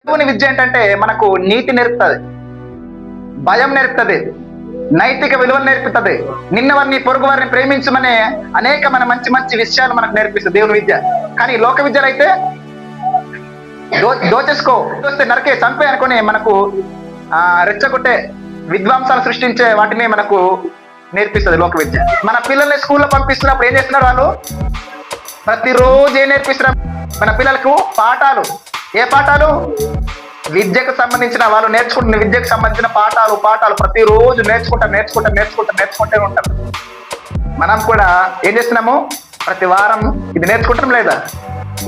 దేవుని విద్య ఏంటంటే మనకు నీతి నేర్పుతుంది, భయం నేర్పుతుంది, నైతిక విలువలు నేర్పుతుంది, నిన్నవారిని పొరుగు వారిని ప్రేమించమనే అనేకమైన మంచి మంచి విషయాలు మనకు నేర్పిస్తుంది దేవుని విద్య. కానీ లోక విద్యలు అయితే దోచేసుకో, చూస్తే నరకే, చంపే అనుకుని మనకు రెచ్చగొట్టే విద్వాంసాలు సృష్టించే వాటిని మనకు నేర్పిస్తుంది లోక విద్య. మన పిల్లల్ని స్కూల్లో పంపిస్తున్నప్పుడు ఏం చేస్తున్నారు వాళ్ళు? ప్రతిరోజు ఏం నేర్పిస్తున్నారు మన పిల్లలకు? పాఠాలు. ఏ పాఠాలు? విద్యకు సంబంధించిన, వాళ్ళు నేర్చుకుంటున్న విద్యకు సంబంధించిన పాఠాలు ప్రతిరోజు నేర్చుకుంటూ ఉంటారు. మనం కూడా ఏం చేస్తున్నాము? ప్రతి వారం ఇది నేర్చుకుంటాం లేదా?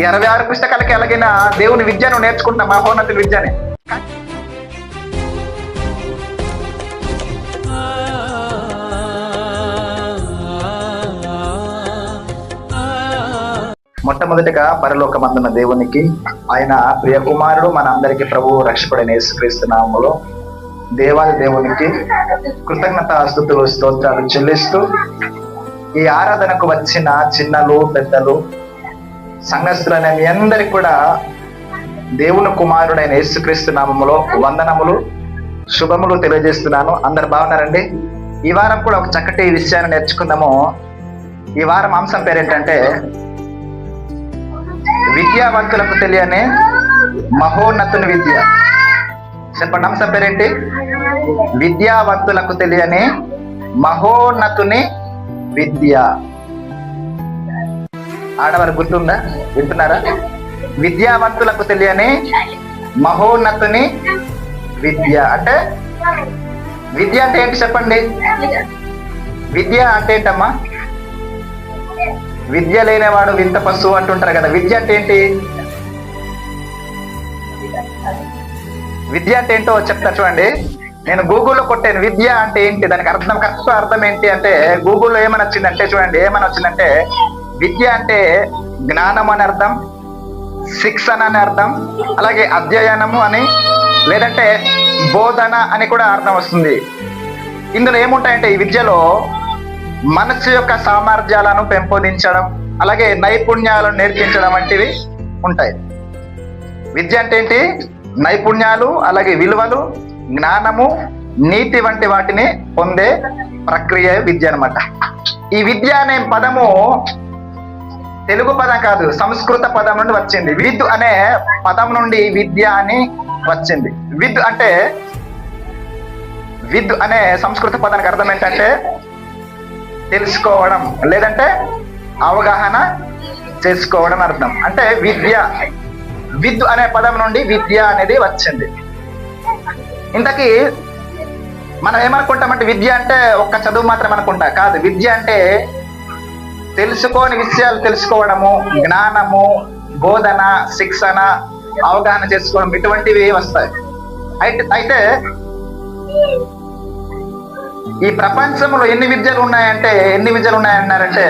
26 పుస్తకాలకి ఎలాగైన దేవుని విద్యను నేర్చుకుంటున్నాం, మహోన్నతుల విద్యని. మొట్టమొదటిగా పరలోకమందున్న దేవునికి, ఆయన ప్రియ కుమారుడు, మన అందరికి ప్రభువు రక్షకుడైన యేసుక్రీస్తు నామములో దేవాది దేవునికి కృతజ్ఞత స్తుతులు స్తోత్రాలు చెల్లిస్తూ, ఈ ఆరాధనకు వచ్చిన చిన్నలు పెద్దలు సంఘస్థులైన మీ అందరికి కూడా దేవుని కుమారుడైన యేసుక్రీస్తు నామములో వందనములు, శుభములు తెలియజేస్తున్నాను. అందరు బాగున్నారండి? ఈ వారం కూడా ఒక చక్కటి విషయాన్ని నేర్చుకుందాము. ఈ వారం అంశం పేరేంటంటే విద్యావంతులకు తెలియని మహోన్నతుని విద్య. చెప్పండి, అంశం పేరేంటి? విద్యావంతులకు తెలియని మహోన్నతుని విద్య. ఆడవారు గుర్తుందా? వింటున్నారా? విద్యావంతులకు తెలియని మహోన్నతుని విద్య అంటే విద్య అంటే ఏంటి చెప్పండి? విద్య అంటే ఏంటమ్మా? విద్య లేనివాడు వింత పశువు అంటుంటారు కదా. విద్య అంటే ఏంటి? విద్య అంటే ఏంటో చెప్తా చూడండి. నేను గూగుల్లో కొట్టాను విద్య అంటే ఏంటి, దానికి కరెక్ట్ అర్థం ఏంటి అంటే గూగుల్లో ఏమని వచ్చిందంటే చూడండి, ఏమని వచ్చిందంటే విద్య అంటే జ్ఞానం అని అర్థం, శిక్షణ అని అర్థం, అలాగే అధ్యయనము అని, లేదంటే బోధన అని కూడా అర్థం వస్తుంది. ఇందులో ఏముంటాయంటే ఈ విద్యలో మనసు యొక్క సామర్థ్యాలను పెంపొందించడం, అలాగే నైపుణ్యాలను నేర్పించడం వంటివి ఉంటాయి. విద్య అంటే ఏంటి? నైపుణ్యాలు, అలాగే విలువలు, జ్ఞానము, నీతి వంటి వాటిని పొందే ప్రక్రియ విద్య అన్నమాట. ఈ విద్య అనే పదము తెలుగు పదం కాదు, సంస్కృత పదం నుండి వచ్చింది. విద్ అనే పదం నుండి విద్య అని వచ్చింది. విద్ అనే సంస్కృత పదానికి అర్థం ఏంటంటే తెలుసుకోవడం, లేదంటే అవగాహన చేసుకోవడం అర్థం. అంటే విద్ అనే పదం నుండి విద్య అనేది వచ్చింది. ఇంతకీ మనం ఏమనుకుంటామంటే విద్య అంటే ఒక్క చదువు మాత్రం అనుకుంటా. కాదు, విద్య అంటే తెలుసుకోని విషయాలు తెలుసుకోవడము, జ్ఞానము, బోధన, శిక్షణ, అవగాహన చేసుకోవడం, ఇటువంటివి వస్తాయి. అయితే ఈ ప్రపంచంలో ఎన్ని విద్యలు ఉన్నాయన్నారంటే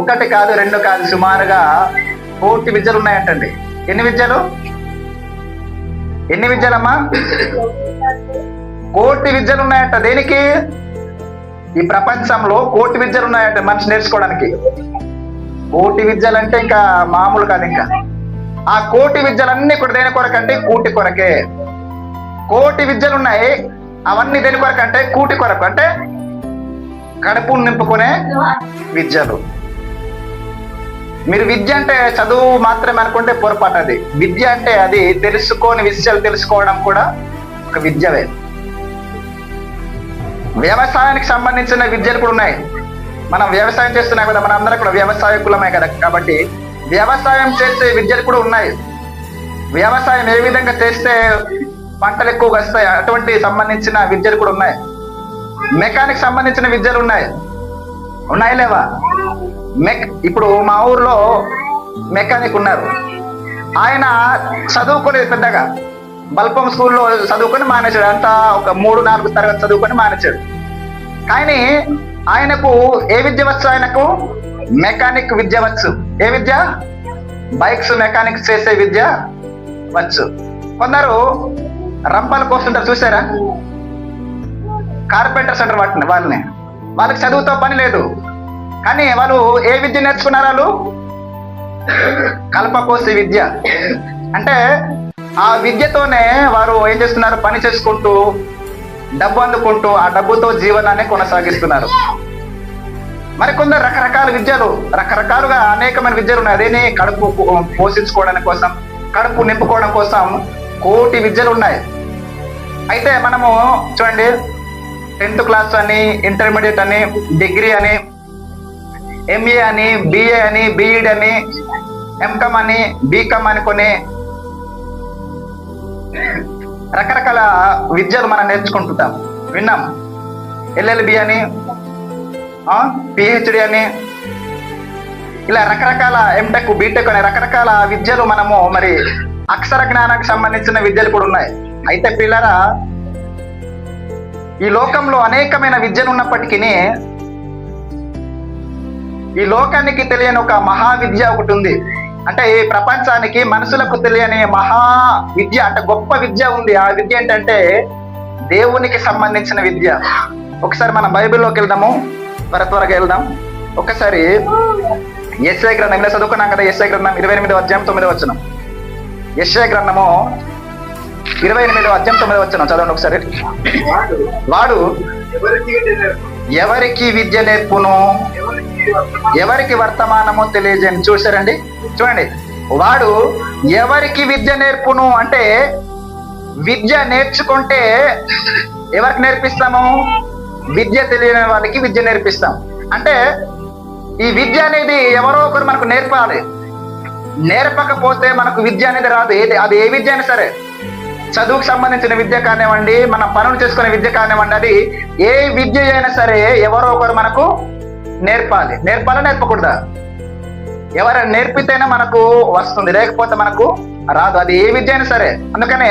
ఒకటి కాదు, రెండు కాదు, సుమారుగా 1,000,000 విద్యలు ఉన్నాయంటండి. ఎన్ని విద్యలమ్మా? 1,000,000 విద్యలు ఉన్నాయంట. దేనికి? ఈ ప్రపంచంలో 1,000,000 విద్యలు ఉన్నాయంట మనిషి నేర్చుకోవడానికి. 1,000,000 విద్యలు అంటే ఇంకా మామూలు కాదు. ఇంకా ఆ 1,000,000 విద్యలన్నీ కూడా దేని కొరకంటే కూటి కొరకే. 1,000,000 విద్యలు ఉన్నాయి, అవన్నీ దేని కొరకు అంటే కూటి కొరకు, అంటే కడుపు నింపుకునే విద్యలు. మీరు విద్య అంటే చదువు మాత్రమే అనుకుంటే పొరపాటు. అది విద్య అంటే అది తెలుసుకోని విషయాలు తెలుసుకోవడం కూడా ఒక విద్యవే. వ్యవసాయానికి సంబంధించిన విద్యలు కూడా ఉన్నాయి. మనం వ్యవసాయం చేస్తున్నాం కదా, మన అందరం కూడా వ్యవసాయ కులమే కదా. కాబట్టి వ్యవసాయం చేసే విద్యలు కూడా ఉన్నాయి. వ్యవసాయం ఏ విధంగా చేస్తే పంటలు ఎక్కువగా వస్తాయి, అటువంటి సంబంధించిన విద్యలు కూడా ఉన్నాయి. మెకానిక్ సంబంధించిన విద్యలు ఉన్నాయి లేవా? ఇప్పుడు మా ఊర్లో మెకానిక్ ఉన్నారు. ఆయన చదువుకునేది పెద్దగా బల్పం స్కూల్లో చదువుకొని మానేశాడు. అంతా ఒక 3-4 తరగతి చదువుకొని మానేశాడు. కానీ ఆయనకు ఏ విద్య వచ్చు? ఆయనకు మెకానిక్ విద్య వచ్చు. ఏ విద్య? బైక్స్ మెకానిక్స్ చేసే విద్య వచ్చు. కొందరు రంపాలు పోస్తుంటారు, చూసారా? కార్పెంటర్స్ అంటారు వాళ్ళని. వాళ్ళకి చదువుతో పని లేదు, కానీ వాళ్ళు ఏ విద్య నేర్చుకున్నారు? వాళ్ళు కలప కోసే విద్య. అంటే ఆ విద్యతోనే వారు ఏం చేస్తున్నారు? పని చేసుకుంటూ డబ్బు అందుకుంటూ ఆ డబ్బుతో జీవనాన్ని కొనసాగిస్తున్నారు. మరికొందరు రకరకాల విద్యలు, రకరకాలుగా అనేకమైన విద్యలు ఉన్నాయి. అదేనే కడుపు పోషించుకోవడానికి కోసం, కడుపు నింపుకోవడం కోసం కోటి విద్యలు ఉన్నాయి. అయితే మనము చూడండి, 10th క్లాస్ అని, ఇంటర్మీడియట్ అని, డిగ్రీ అని, ఎంఏ అని, బిఏ అని, బిఈడి అని, ఎంకామ్ అని, బీకామ్ అని కొన్ని రకరకాల విద్యలు మనం నేర్చుకుంటుంటాం, విన్నాం. ఎల్ఎల్బి అని, పిహెచ్డి అని, ఇలా రకరకాల ఎంటెక్, బీటెక్ అనే రకరకాల విద్యలు మనము మరి అక్షర జ్ఞానానికి సంబంధించిన విద్యలు కూడా ఉన్నాయి. అయితే పిల్లరా, ఈ లోకంలో అనేకమైన విద్యలు ఉన్నప్పటికీ ఈ లోకానికి తెలియని ఒక మహా విద్య ఒకటి ఉంది. అంటే ఈ ప్రపంచానికి మనుషులకు తెలియని మహా విద్య, అంటే గొప్ప విద్య ఉంది. ఆ విద్య ఏంటంటే దేవునికి సంబంధించిన విద్య. ఒకసారి మనం బైబిల్లోకి వెళ్దాము, త్వరగా వెళ్దాం. ఒకసారి యెషయా గ్రంథం, ఇలా చదువుకున్నాం కదా, యెషయా గ్రంథం 28వ అధ్యాయం 9వ వచనం. యెషయా గ్రంథము 28వ అధ్యాయం 9వ వచనం చదవండి ఒకసారి. వాడు ఎవరికి విద్య నేర్పును, ఎవరికి వర్తమానము తెలియజేయను. చూసారండి, చూడండి, వాడు ఎవరికి విద్య నేర్పును అంటే విద్య నేర్చుకుంటే ఎవరికి నేర్పిస్తాము? విద్య తెలియని వాళ్ళకి విద్య నేర్పిస్తాం. అంటే ఈ విద్య అనేది ఎవరో ఒకరు మనకు నేర్పాలి. నేర్పకపోతే మనకు విద్య అనేది రాదు. అది ఏ విద్య అయినా సరే, చదువుకు సంబంధించిన విద్య కానివ్వండి, మన పనులు చేసుకునే విద్య కానివ్వండి, అది ఏ విద్య అయినా సరే ఎవరో ఒకరు మనకు నేర్పాలి. నేర్పకూడదా? ఎవరైనా నేర్పితేనే మనకు వస్తుంది, లేకపోతే మనకు రాదు. అది ఏ విద్య అయినా సరే. అందుకనే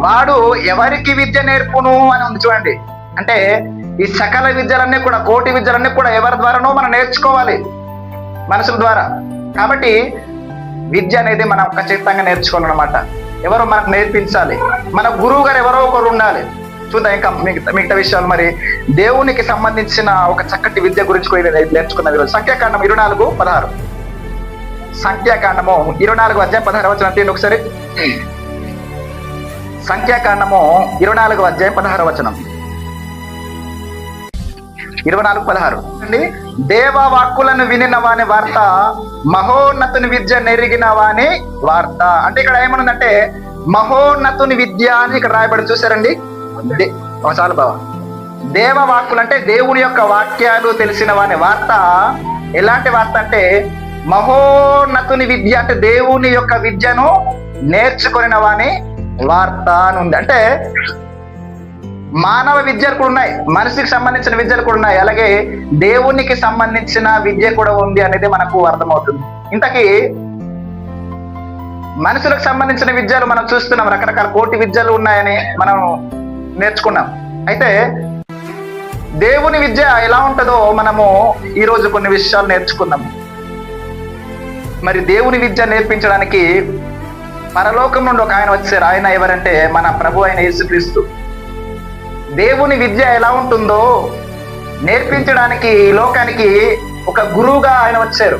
వాడు ఎవరికి విద్య నేర్పును అని ఉంది చూడండి. అంటే ఈ సకల విద్యలన్నీ కూడా, కోటి విద్యలన్నీ కూడా ఎవరి ద్వారానో మనం నేర్చుకోవాలి, మనుషుల ద్వారా. కాబట్టి విద్య అనేది మనం ఖచ్చితంగా నేర్చుకోవాలన్నమాట. ఎవరో మనకు నేర్పించాలి, మన గురువు గారు ఎవరో ఒకరు ఉండాలి. చూద్దాం ఇంకా మిగతా విషయాలు. మరి దేవునికి సంబంధించిన ఒక చక్కటి విద్య గురించి నేర్చుకున్న ఈరోజు సంఖ్యాకాండం 24:16. సంఖ్యాకాండము 24వ అధ్యాయం 16వ వచనం తీయండి ఒకసారి. సంఖ్యాకాండము 24వ అధ్యాయం 16వ వచనం. 24:16 అండి. దేవ వాక్కులను వినిన వాని వార్త, మహోన్నతుని విద్య నెరిగిన వాని వార్త. అంటే ఇక్కడ ఏమనుందంటే మహోన్నతుని విద్య అని ఇక్కడ రాయబడి, చూసారండి. చాలు బాబా. దేవ వాక్కులు అంటే దేవుని యొక్క వాక్యాలు తెలిసిన వాని వార్త. ఎలాంటి వార్త అంటే మహోన్నతుని విద్య, అంటే దేవుని యొక్క విద్యను నేర్చుకుని వాని వార్త అని ఉంది. అంటే మానవ విద్యలు కూడా ఉన్నాయి, మనిషికి సంబంధించిన విద్యలు కూడా ఉన్నాయి, అలాగే దేవునికి సంబంధించిన విద్య కూడా ఉంది అనేది మనకు అర్థమవుతుంది. ఇంతకీ మనుషులకు సంబంధించిన విద్యలు మనం చూస్తున్నాం, రకరకాల కోటి విద్యలు ఉన్నాయని మనం నేర్చుకున్నాం. అయితే దేవుని విద్య ఎలా ఉంటుందో మనము ఈరోజు కొన్ని విషయాలు నేర్చుకున్నాం. మరి దేవుని విద్య నేర్పించడానికి పరలోకం నుండి ఒక ఆయన వచ్చారు. ఆయన ఎవరంటే మన ప్రభు అయిన యేసుక్రీస్తు. దేవుని విద్య ఎలా ఉంటుందో నేర్పించడానికి ఈ లోకానికి ఒక గురువుగా ఆయన వచ్చారు.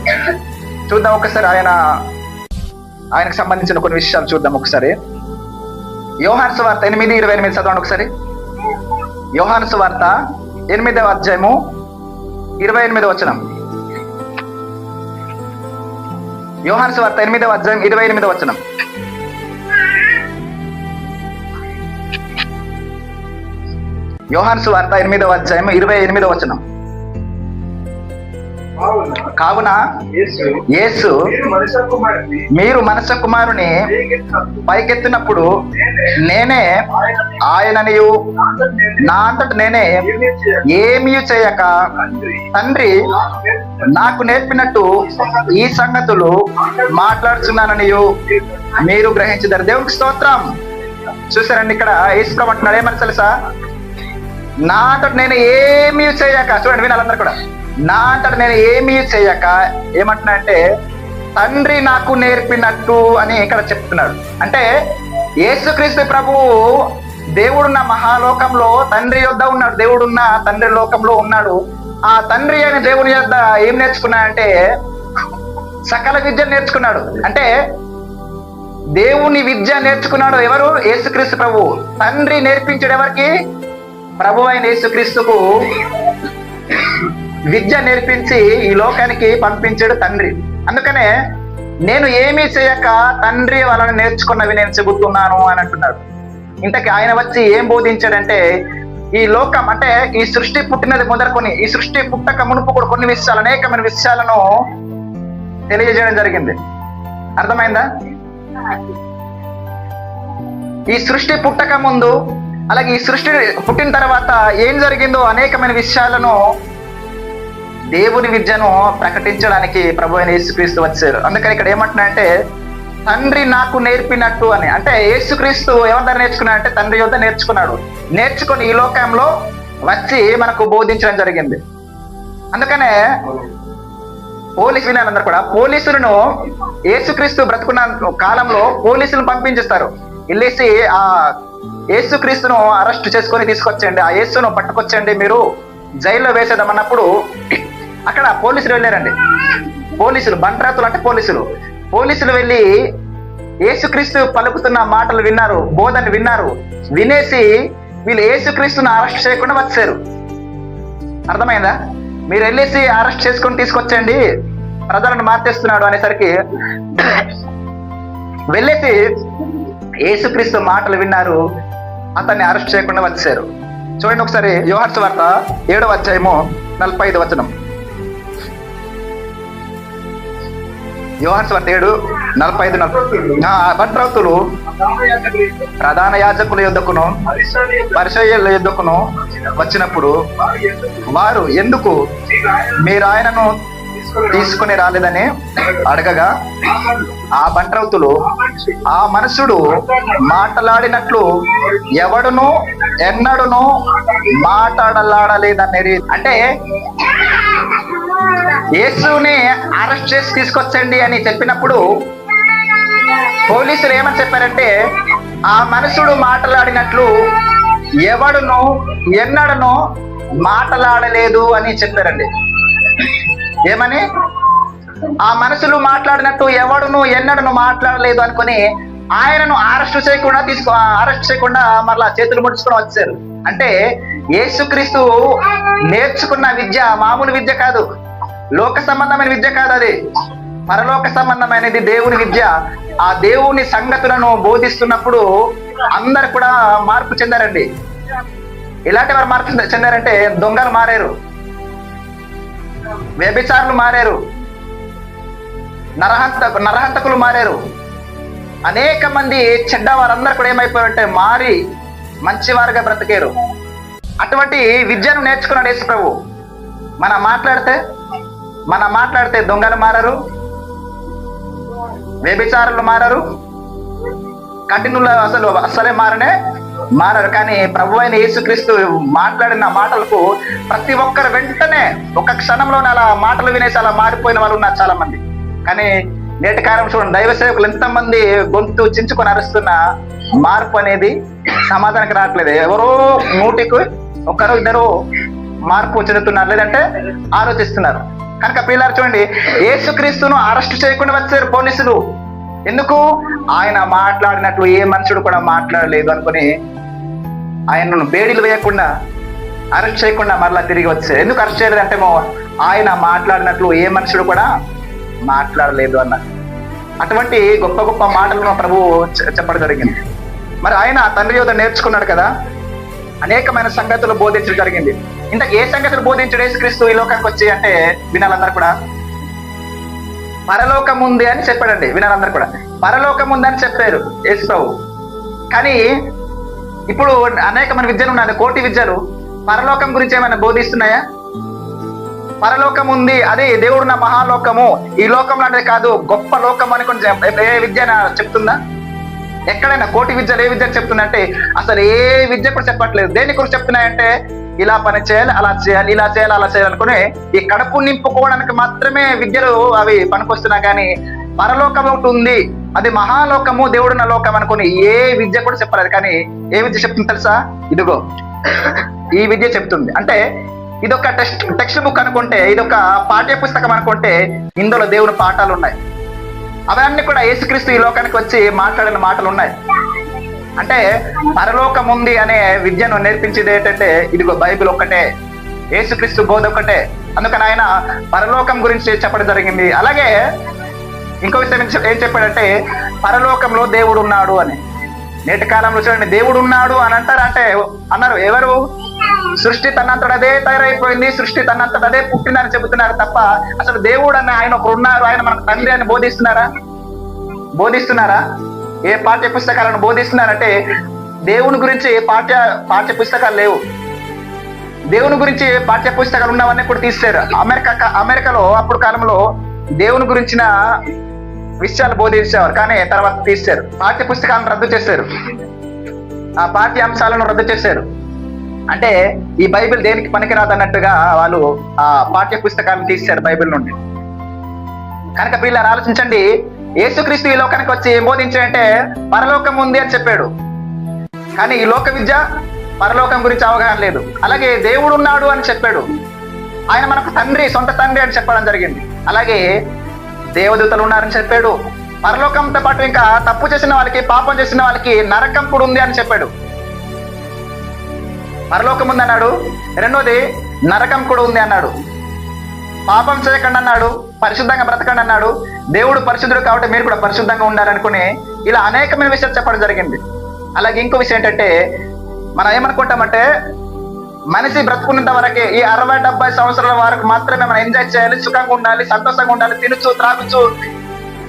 చూద్దాం ఒకసారి ఆయనకు సంబంధించిన కొన్ని విషయాలు చూద్దాం ఒకసారి. యోహాను సువార్త 8:28 చదవండి ఒకసారి. యోహాను సువార్త 8వ అధ్యాయము 28వ వచనం. యోహాను సువార్త 8వ అధ్యాయం 28వ వచనం. యోహాను సువార్త 8వ అధ్యాయం 28వ వచనం. కావున యేసు మీరు మనుష్య కుమారుని పైకెత్తినప్పుడు నేనే ఆయననియు నా అంతట నేనే ఏమీ చేయక తండ్రి నాకు నేర్పినట్టు ఈ సంగతులు మాట్లాడుతున్నాననియు మీరు గ్రహించుదారు. దేవునికి స్తోత్రం. చూసారండి, ఇక్కడ యేసు ప్రభు అంటున్నాడు ఏమని తెలుసా? నా అంతట నేను ఏమీ చేయక, చూడండి వినాలందరూ కూడా, నా అంతట నేను ఏమీ చేయక ఏమంటున్నా అంటే తండ్రి నాకు నేర్పినట్టు అని ఇక్కడ చెప్తున్నాడు. అంటే యేసుక్రీస్తు ప్రభువు దేవుడున్న మహాలోకంలో తండ్రి యొద్ద ఉన్నాడు. దేవుడున్న తండ్రి లోకంలో ఉన్నాడు. ఆ తండ్రి అయిన దేవుని యొద్ద ఏం నేర్చుకున్నాడంటే సకల విద్యను నేర్చుకున్నాడు. అంటే దేవుని విద్య నేర్చుకున్నాడు ఎవరు? యేసుక్రీస్తు ప్రభు. తండ్రి నేర్పించాడు ఎవరికి? ప్రభు అయిన యేసుక్రీస్తుకు విద్య నేర్పించి ఈ లోకానికి పంపించాడు తండ్రి. అందుకనే నేను ఏమీ చేయక తండ్రి వాళ్ళని నేర్చుకున్నవి నేను చెబుతున్నాను అని అంటున్నాడు. ఇంతకీ ఆయన వచ్చి ఏం బోధించాడంటే, ఈ లోకం అంటే ఈ సృష్టి పుట్టినది మొదలుకొని ఈ సృష్టి పుట్టక మునుపు కూడా కొన్ని విషయాలు, అనేకమైన విషయాలను తెలియజేయడం జరిగింది. అర్థమైందా? ఈ సృష్టి పుట్టక ముందు, అలాగే ఈ సృష్టి పుట్టిన తర్వాత ఏం జరిగిందో అనేకమైన విషయాలను, దేవుని విద్యను ప్రకటించడానికి ప్రభు అయిన యేసుక్రీస్తు వచ్చారు. అందుకని ఇక్కడ ఏమంటున్నాడంటే, తండ్రి నాకు నేర్పినట్టు అని. అంటే యేసుక్రీస్తు ఎవరి దగ్గర నేర్చుకున్నాడు అంటే తండ్రి యొద్ద నేర్చుకున్నాడు. నేర్చుకుని ఈ లోకంలో వచ్చి మనకు బోధించడం జరిగింది. అందుకనే వినాలందరూ కూడా పోలీసులను యేసుక్రీస్తు బ్రతుకున్న కాలంలో పోలీసులను పంపించేస్తారు. వెళ్ళేసి ఆ యేసుక్రీస్తును అరెస్ట్ చేసుకొని తీసుకొచ్చండి, ఆ యేసును పట్టుకొచ్చండి, మీరు జైల్లో వేసేద్దామన్నప్పుడు అక్కడ పోలీసులు వెళ్ళారండి. పోలీసులు, బంట్రాతులు అంటే పోలీసులు వెళ్ళి యేసుక్రీస్తు పలుకుతున్న మాటలు విన్నారు, బోధన విన్నారు. వినేసి వీళ్ళు యేసుక్రీస్తును అరెస్ట్ చేయకుండా వచ్చారు. అర్థమైందా? మీరు వెళ్ళేసి అరెస్ట్ చేసుకొని తీసుకొచ్చండి, ప్రజలను మార్చేస్తున్నాడు అనేసరికి వెళ్ళేసి యేసుక్రీస్తు మాటలు విన్నారు, అతన్ని అరెస్ట్ చేయకుండా వచ్చారు. చూడండి ఒకసారి యోహాను సువార్త 7వ అధ్యాయము 45వ వచనం. యోహాను సువార్త 7:45. బంట్రాతులు ప్రధాన యాజకుల యొద్దకును పరిసయ్యుల యొద్దకును వచ్చినప్పుడు వారు, ఎందుకు మీరు ఆయనను తీసుకుని రాలేదని అడగగా, ఆ బంట్రౌతులు, ఆ మనుషుడు మాట్లాడినట్లు ఎవడును ఎన్నడును మాట్లాడలేదనేది. అంటే యేసుని అరెస్ట్ చేసి తీసుకొచ్చండి అని చెప్పినప్పుడు పోలీసులు ఏమని చెప్పారంటే, ఆ మనుషుడు మాట్లాడినట్లు ఎవడును ఎన్నడను మాట్లాడలేదు అని చెప్పారండి. ఏమని? ఆ మనుషులు మాట్లాడినట్టు ఎవడును ఎన్నడను మాట్లాడలేదు అనుకుని ఆయనను అరెస్ట్ చేయకుండా మరలా చేతులు ముడుచుకొని వచ్చారు. అంటే యేసుక్రీస్తు నేర్చుకున్న విద్య మామూలు విద్య కాదు, లోక సంబంధమైన విద్య కాదు, అది పరలోక సంబంధమైనది, దేవుని విద్య. ఆ దేవుని సంగతులను బోధిస్తున్నప్పుడు అందరు కూడా మార్పు చెందారండి. ఎలాంటి వారు మార్పు చెందారంటే, దొంగలు మారారు, వ్యభిచారులు మారారు, నరహంతకులు మారారు. అనేక మంది చెడ్డ వారందరూ కూడా ఏమైపోయారంటే మారి మంచివారుగా బ్రతికారు. అటువంటి విద్యను నేర్చుకున్నాడు యేసు ప్రభు. మనం మాట్లాడితే దొంగలు మారరు, వ్యభిచారులు మారరు, కఠినులు అసలే మారరు. కానీ ప్రభు అయిన యేసుక్రీస్తు మాట్లాడిన మాటలకు ప్రతి ఒక్కరు వెంటనే ఒక క్షణంలోనే అలా మాటలు వినేసి అలా మారిపోయిన వాళ్ళు ఉన్నారు చాలా మంది. కానీ నేటి కాలం చూడండి, దైవ సేవకులు ఎంతమంది గొంతు చించుకొని అరుస్తున్న మార్పు అనేది సమాధానానికి రావట్లేదు. ఎవరో 100కి 1-2 మార్పు చెందుతున్నారు, లేదంటే ఆలోచిస్తున్నారు. కనుక పిల్లలు చూడండి, యేసుక్రీస్తును అరెస్ట్ చేయకుండా వచ్చారు పోలీసులు. ఎందుకు? ఆయన మాట్లాడినట్లు ఏ మనుషుడు కూడా మాట్లాడలేదు అనుకుని ఆయనను బేడీలు వేయకుండా అరెస్ట్ చేయకుండా మరలా తిరిగి వచ్చారు. ఎందుకు అరెస్ట్ చేయలేదంటే, ఆయన మాట్లాడినట్లు ఏ మనుషుడు కూడా మాట్లాడలేదు అన్న. అటువంటి గొప్ప గొప్ప మాటలను ప్రభు చెప్పడం జరిగింది. మరి ఆయన తండ్రి యొద్ద నేర్చుకున్నాడు కదా, అనేకమైన సంగతులు బోధించడం జరిగింది. ఇంతకు ఏ సంగతులు బోధించడు యేసుక్రీస్తు ఈ లోకానికి వచ్చి అంటే వినాలందరూ కూడా పరలోకం ఉంది అని చెప్పాడండి. వినాలందరూ కూడా పరలోకం ఉంది అని చెప్పారు యేసు ప్రభు. కానీ ఇప్పుడు అనేకమైన విద్యలు ఉన్నాయి, కోటి విద్యలు. పరలోకం గురించి ఏమైనా బోధిస్తున్నాయా? పరలోకం ఉంది, అదే దేవుడున్న మహాలోకము, ఈ లోకంలో అనేది కాదు, గొప్ప లోకం అని కొంచెం ఏ విద్య చెప్తుందా? ఎక్కడైనా కోటి విద్యలు ఏ విద్యను చెప్తుందంటే అసలు ఏ విద్య కూడా చెప్పట్లేదు. దేని గురించి చెప్తున్నాయంటే, ఇలా పని చేయాలి, అలా చేయాలి, ఇలా చేయాలి, అలా చేయాలి అనుకుని ఈ కడుపు నింపుకోవడానికి మాత్రమే విద్యలు అవి పనికొస్తున్నా. కానీ పరలోకం ఒకటి ఉంది, అది మహాలోకము, దేవుడున్న లోకం అనుకుని ఏ విద్య కూడా చెప్పలేదు. కానీ ఏ విద్య చెప్తుంది తెలుసా? ఇదిగో ఈ విద్య చెప్తుంది. అంటే ఇదొక టెక్స్ట్ బుక్ అనుకుంటే, ఇదొక పాఠ్య పుస్తకం అనుకుంటే ఇందులో దేవుని పాఠాలు ఉన్నాయి. అవన్నీ కూడా యేసుక్రీస్తు ఈ లోకానికి వచ్చి మాట్లాడిన మాటలు ఉన్నాయి. అంటే పరలోకం ఉంది అనే విద్యను నేర్పించేది ఏంటంటే ఇదిగో బైబిల్ ఒక్కటే, యేసుక్రీస్తు బోధ ఒక్కటే. అందుకని ఆయన పరలోకం గురించి చెప్పడం జరిగింది. అలాగే ఇంకో విషయం ఏం చెప్పాడంటే పరలోకంలో దేవుడు ఉన్నాడు అని. నేటి కాలంలో చూడండి, దేవుడు ఉన్నాడు అని అన్నారు. ఎవరు? సృష్టి తనంతట అదే తయారైపోయింది, సృష్టి తనంతట అదే పుట్టిందని చెబుతున్నారు తప్ప అసలు దేవుడు అని ఆయన ఒకరు ఉన్నారు, ఆయన మనకు తండ్రి అని బోధిస్తున్నారా? ఏ పాఠ్య పుస్తకాలను బోధిస్తున్నారంటే దేవుని గురించి పాఠ్య పుస్తకాలు లేవు. దేవుని గురించి పాఠ్య పుస్తకాలు ఉన్నవన్నీ కూడా తీశారు. అమెరికాలో అప్పుడు కాలంలో దేవుని గురించిన విషయాలు బోధించేవారు, కానీ తర్వాత తీశారు. పాఠ్య పుస్తకాలను రద్దు చేశారు, ఆ పాఠ్య అంశాలను రద్దు చేశారు. అంటే ఈ బైబిల్ దేనికి పనికిరాదు అన్నట్టుగా వాళ్ళు ఆ పాఠ్య పుస్తకాలను తీశారు బైబిల్ నుండి. కనుక పిల్లలు ఆలోచించండి, యేసుక్రీస్తు ఈ లోకానికి వచ్చి ఏం బోధించాడంటే పరలోకం ఉంది అని చెప్పాడు. కానీ ఈ లోక విద్య పరలోకం గురించి అవగాహన లేదు. అలాగే దేవుడు ఉన్నాడు అని చెప్పాడు, ఆయన మనకు తండ్రి, సొంత తండ్రి అని చెప్పడం జరిగింది. అలాగే దేవదూతలు ఉన్నారని చెప్పాడు. పరలోకంతో పాటు ఇంకా తప్పు చేసిన వాళ్ళకి, పాపం చేసిన వాళ్ళకి నరకం కూడా ఉంది అని చెప్పాడు. పరలోకం ఉంది అన్నాడు, రెండోది నరకం కూడా ఉంది అన్నాడు. పాపం చేయకండి అన్నాడు, పరిశుద్ధంగా బ్రతకండి అన్నాడు. దేవుడు పరిశుద్ధుడు కాబట్టి మీరు కూడా పరిశుద్ధంగా ఉండాలనుకుని ఇలా అనేకమైన విషయాలు చెప్పడం జరిగింది. అలాగే ఇంకో విషయం ఏంటంటే మనం ఏమనుకుంటామంటే మనిషి బ్రతుకున్నంత వరకే, ఈ 60-70 సంవత్సరాల వరకు మాత్రమే మనం ఎంజాయ్ చేయాలి, సుఖంగా ఉండాలి, సంతోషంగా ఉండాలి, తినచ్చు, త్రాగుచ్చు,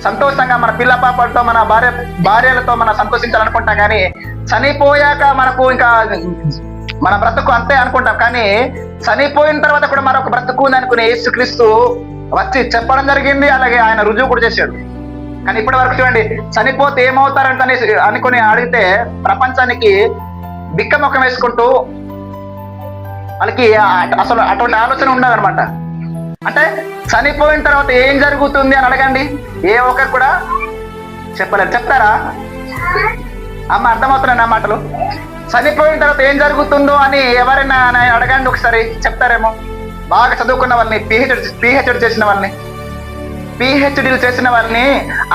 సంతోషంగా మన పిల్ల పాపలతో, మన భార్యలతో మనం సంతోషించాలనుకుంటాం. కానీ చనిపోయాక మనకు ఇంకా మన బ్రతుకు అంతే అనుకుంటాం. కానీ చనిపోయిన తర్వాత కూడా మరొక బ్రతుకు ఉంది అనుకునే యేసుక్రీస్తు వచ్చి చెప్పడం జరిగింది. అలాగే ఆయన రుజువు కూడా చేశాడు. కానీ ఇప్పటి వరకు చూడండి, చనిపోతే ఏమవుతారంట అనుకుని అడిగితే ప్రపంచానికి బిక్కమొక్కం వేసుకుంటూ వాళ్ళకి అసలు అటువంటి ఆలోచన ఉండదన్నమాట. అంటే చనిపోయిన తర్వాత ఏం జరుగుతుంది అని అడగండి, ఏ ఒక్కరు కూడా చెప్పలేరు. చెప్తారా అమ్మ? అర్థమవుతున్నాయి నా మాటలు? చనిపోయిన తర్వాత ఏం జరుగుతుందో అని ఎవరైనా అడగండి ఒకసారి, చెప్తారేమో. బాగా చదువుకున్న వాళ్ళని, పిహెచ్డి చేసిన వాళ్ళని, పిహెచ్డీలు చేసిన వాళ్ళని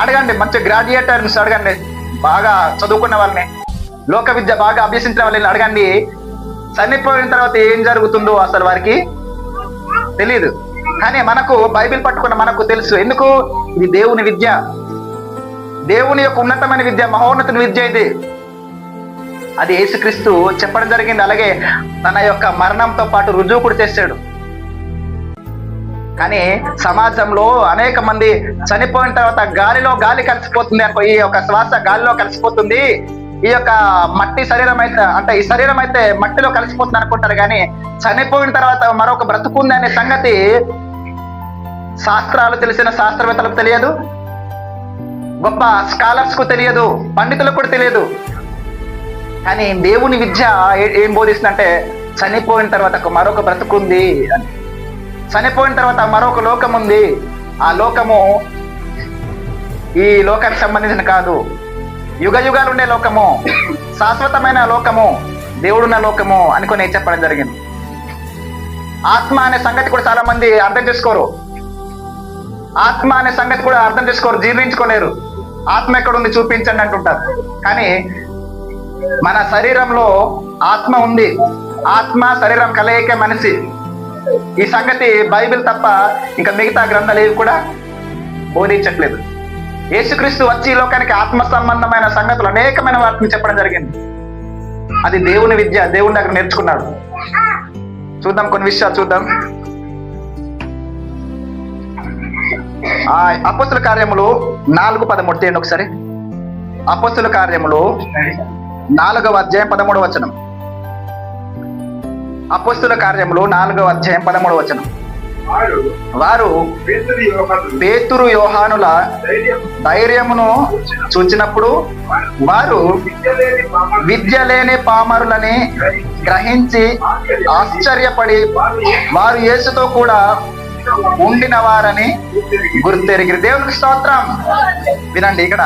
అడగండి, మంచి గ్రాడ్యుయేటర్స్ అడగండి, బాగా చదువుకున్న వాళ్ళని, లోక విద్య బాగా అభ్యసించిన వాళ్ళని అడగండి, చనిపోయిన తర్వాత ఏం జరుగుతుందో అసలు వారికి తెలియదు. కానీ మనకు బైబిల్ పట్టుకున్న మనకు తెలుసు. ఎందుకు? ఇది దేవుని విద్య, దేవుని యొక్క ఉన్నతమైన విద్య, మహోన్నతుని విద్య ఇది. అది యేసుక్రీస్తు చెప్పడం జరిగింది. అలాగే తన యొక్క మరణంతో పాటు రుజువు కూడా చేశాడు. కానీ సమాజంలో అనేక మంది చనిపోయిన తర్వాత గాలి కలిసిపోతుంది అనుకో, ఈ యొక్క శ్వాస గాలిలో కలిసిపోతుంది, ఈ యొక్క మట్టి శరీరం అయితే, అంటే ఈ శరీరం అయితే మట్టిలో కలిసిపోతుంది అనుకుంటారు. కానీ చనిపోయిన తర్వాత మరొక బ్రతుకుంది అనే సంగతి శాస్త్రాలు తెలిసిన శాస్త్రవేత్తలకు తెలియదు, గొప్ప స్కాలర్స్ కు తెలియదు, పండితులకు కూడా తెలియదు. కానీ దేవుని విద్య ఏం బోధిస్తుందంటే చనిపోయిన తర్వాత మరొక బ్రతుకుంది అని, చనిపోయిన తర్వాత మరొక లోకం ఉంది, ఆ లోకము ఈ లోకానికి సంబంధించిన కాదు, యుగ యుగాలు ఉండే లోకము, శాశ్వతమైన లోకము, దేవుడున్న లోకము అనుకుని చెప్పడం జరిగింది. ఆత్మ అనే సంగతి కూడా చాలా మంది అర్థం చేసుకోరు. ఆత్మ అనే సంగతి కూడా అర్థం చేసుకోరు, జీర్ణించుకోలేరు. ఆత్మ ఎక్కడుంది చూపించండి అంటుంటారు. కానీ మన శరీరంలో ఆత్మ ఉంది, ఆత్మ శరీరం కలయిక మనిషి. ఈ సంగతి బైబిల్ తప్ప ఇంకా మిగతా గ్రంథాలు ఏవి కూడా బోధించట్లేదు. యేసుక్రీస్తు వచ్చి ఈ లోకానికి ఆత్మ సంబంధమైన సంగతులు అనేకమైన వాటిని చెప్పడం జరిగింది. అది దేవుని విద్య, దేవుని దగ్గర నేర్చుకున్నాడు. చూద్దాం, కొన్ని విషయాలు చూద్దాం. అపోస్తుల కార్యములు 4:13 తీయండి ఒకసారి. అపోస్తుల కార్యములు 4వ అధ్యాయం 13వ వచనం. అపోస్తుల కార్యములు 4వ అధ్యాయం 13వ వచనం. వారు పేతురు యోహానుల ధైర్యమును చూచినప్పుడు వారు విద్య లేని పామరులని గ్రహించి ఆశ్చర్యపడి వారు యేసుతో కూడా ఉండిన వారని గుర్తెరిగిరి. దేవునికి స్తోత్రం. వినండి, ఇక్కడ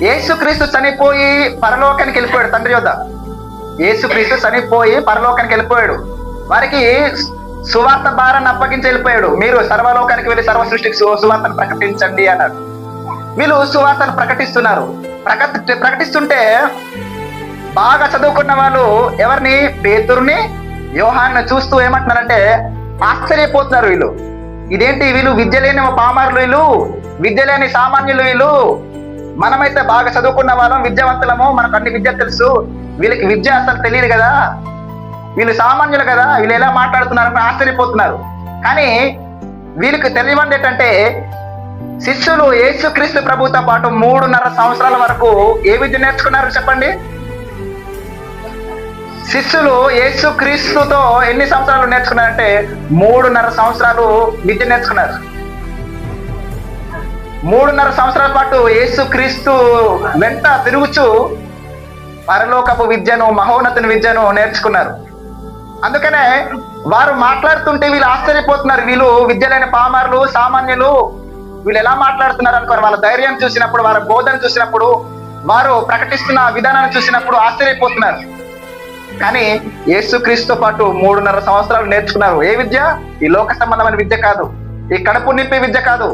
యేసుక్రీస్తు చనిపోయి పరలోకానికి వెళ్ళిపోయాడు తండ్రి యొద్ద. యేసుక్రీస్తు చనిపోయి పరలోకానికి వెళ్ళిపోయాడు. వారికి సువార్త భారాన్ని అప్పగించి వెళ్ళిపోయాడు. మీరు సర్వలోకానికి వెళ్ళి సర్వ సృష్టికి సువార్తను ప్రకటించండి అన్నాడు. వీళ్ళు సువార్తను ప్రకటిస్తున్నారు. ప్రకటిస్తుంటే బాగా చదువుకున్న వాళ్ళు ఎవరిని, పేతురుని, యోహాన్ని చూస్తూ ఏమంటున్నారంటే ఆశ్చర్యపోతున్నారు. వీళ్ళు ఇదేంటి, వీళ్ళు విద్య లేని పామరులు, వీళ్ళు విద్య లేని సామాన్యులు, వీళ్ళు మనమైతే బాగా చదువుకున్న వాళ్ళం, విద్యావంతులము, మనకు అన్ని విద్య తెలుసు, వీళ్ళకి విద్య అసలు తెలియదు కదా, వీళ్ళు సామాన్యులు కదా, వీళ్ళు ఎలా మాట్లాడుతున్నారని ఆశ్చర్యపోతున్నారు. కానీ వీళ్ళకి తెలియనిది ఏంటంటే శిష్యులు యేసుక్రీస్తు ప్రభుతో పాటు 3.5 సంవత్సరాల వరకు ఏ విద్య నేర్చుకున్నారు చెప్పండి? శిష్యులు యేసుక్రీస్తుతో ఎన్ని సంవత్సరాలు నేర్చుకున్నారంటే 3.5 సంవత్సరాలు విద్య నేర్చుకున్నారు. 3.5 సంవత్సరాల పాటు యేసుక్రీస్తు వెంట తిరుగుచు పరలోకపు విద్యను, మహోన్నతుని విద్యను నేర్చుకున్నారు. అందుకనే వారు మాట్లాడుతుంటే వీళ్ళు ఆశ్చర్యపోతున్నారు. వీళ్ళు విద్య లేని పామరులు, సామాన్యులు, వీళ్ళు ఎలా మాట్లాడుతున్నారు అనుకోరు. వాళ్ళ ధైర్యం చూసినప్పుడు, వారి బోధన చూసినప్పుడు, వారు ప్రకటిస్తున్న విధానాన్ని చూసినప్పుడు ఆశ్చర్యపోతున్నారు. కానీ యేసుక్రీస్తుతో పాటు 3.5 సంవత్సరాలు నేర్చుకున్నారు. ఏ విద్య? ఈ లోక సంబంధమైన విద్య కాదు, ఈ కడుపు నింపే విద్య కాదు.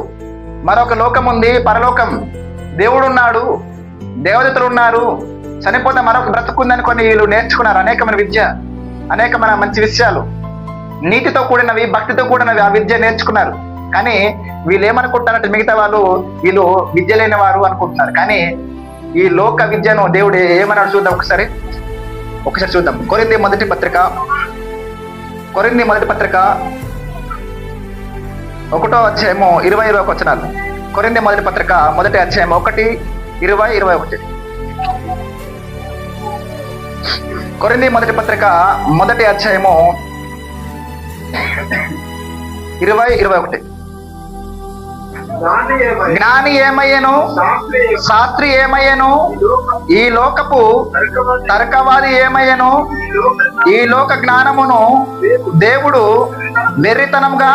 మరొక లోకం ఉంది, పరలోకం, దేవుడు ఉన్నాడు, దేవదూతలు ఉన్నారు, చనిపోతే మరొక బ్రతుకుందని కొన్ని వీళ్ళు నేర్చుకున్నారు. అనేకమైన విద్య, అనేకమైన మంచి విషయాలు, నీతితో కూడినవి, భక్తితో కూడినవి, ఆ విద్య నేర్చుకున్నారు. కానీ వీళ్ళు ఏమనుకుంటారంటే మిగతా వాళ్ళు వీళ్ళు విద్య లేని వారు అనుకుంటున్నారు. కానీ ఈ లోక విద్యను దేవుడు ఏమన్నాడు చూద్దాం ఒకసారి చూద్దాం. కొరింథీ మొదటి పత్రిక 1వ అధ్యాయము 20-21 వచనాలు. కొరింథీ మొదటి పత్రిక 1వ అధ్యాయం 1:20-21. కొరింథీ మొదటి పత్రిక 1వ అధ్యాయము 20-21. జ్ఞాని ఏమయ్యను, శాస్త్రి ఏమయ్యను, ఈ లోకపు తర్కవాది ఏమయ్యను, ఈ లోక జ్ఞానమును దేవుడు వెర్రితనంగా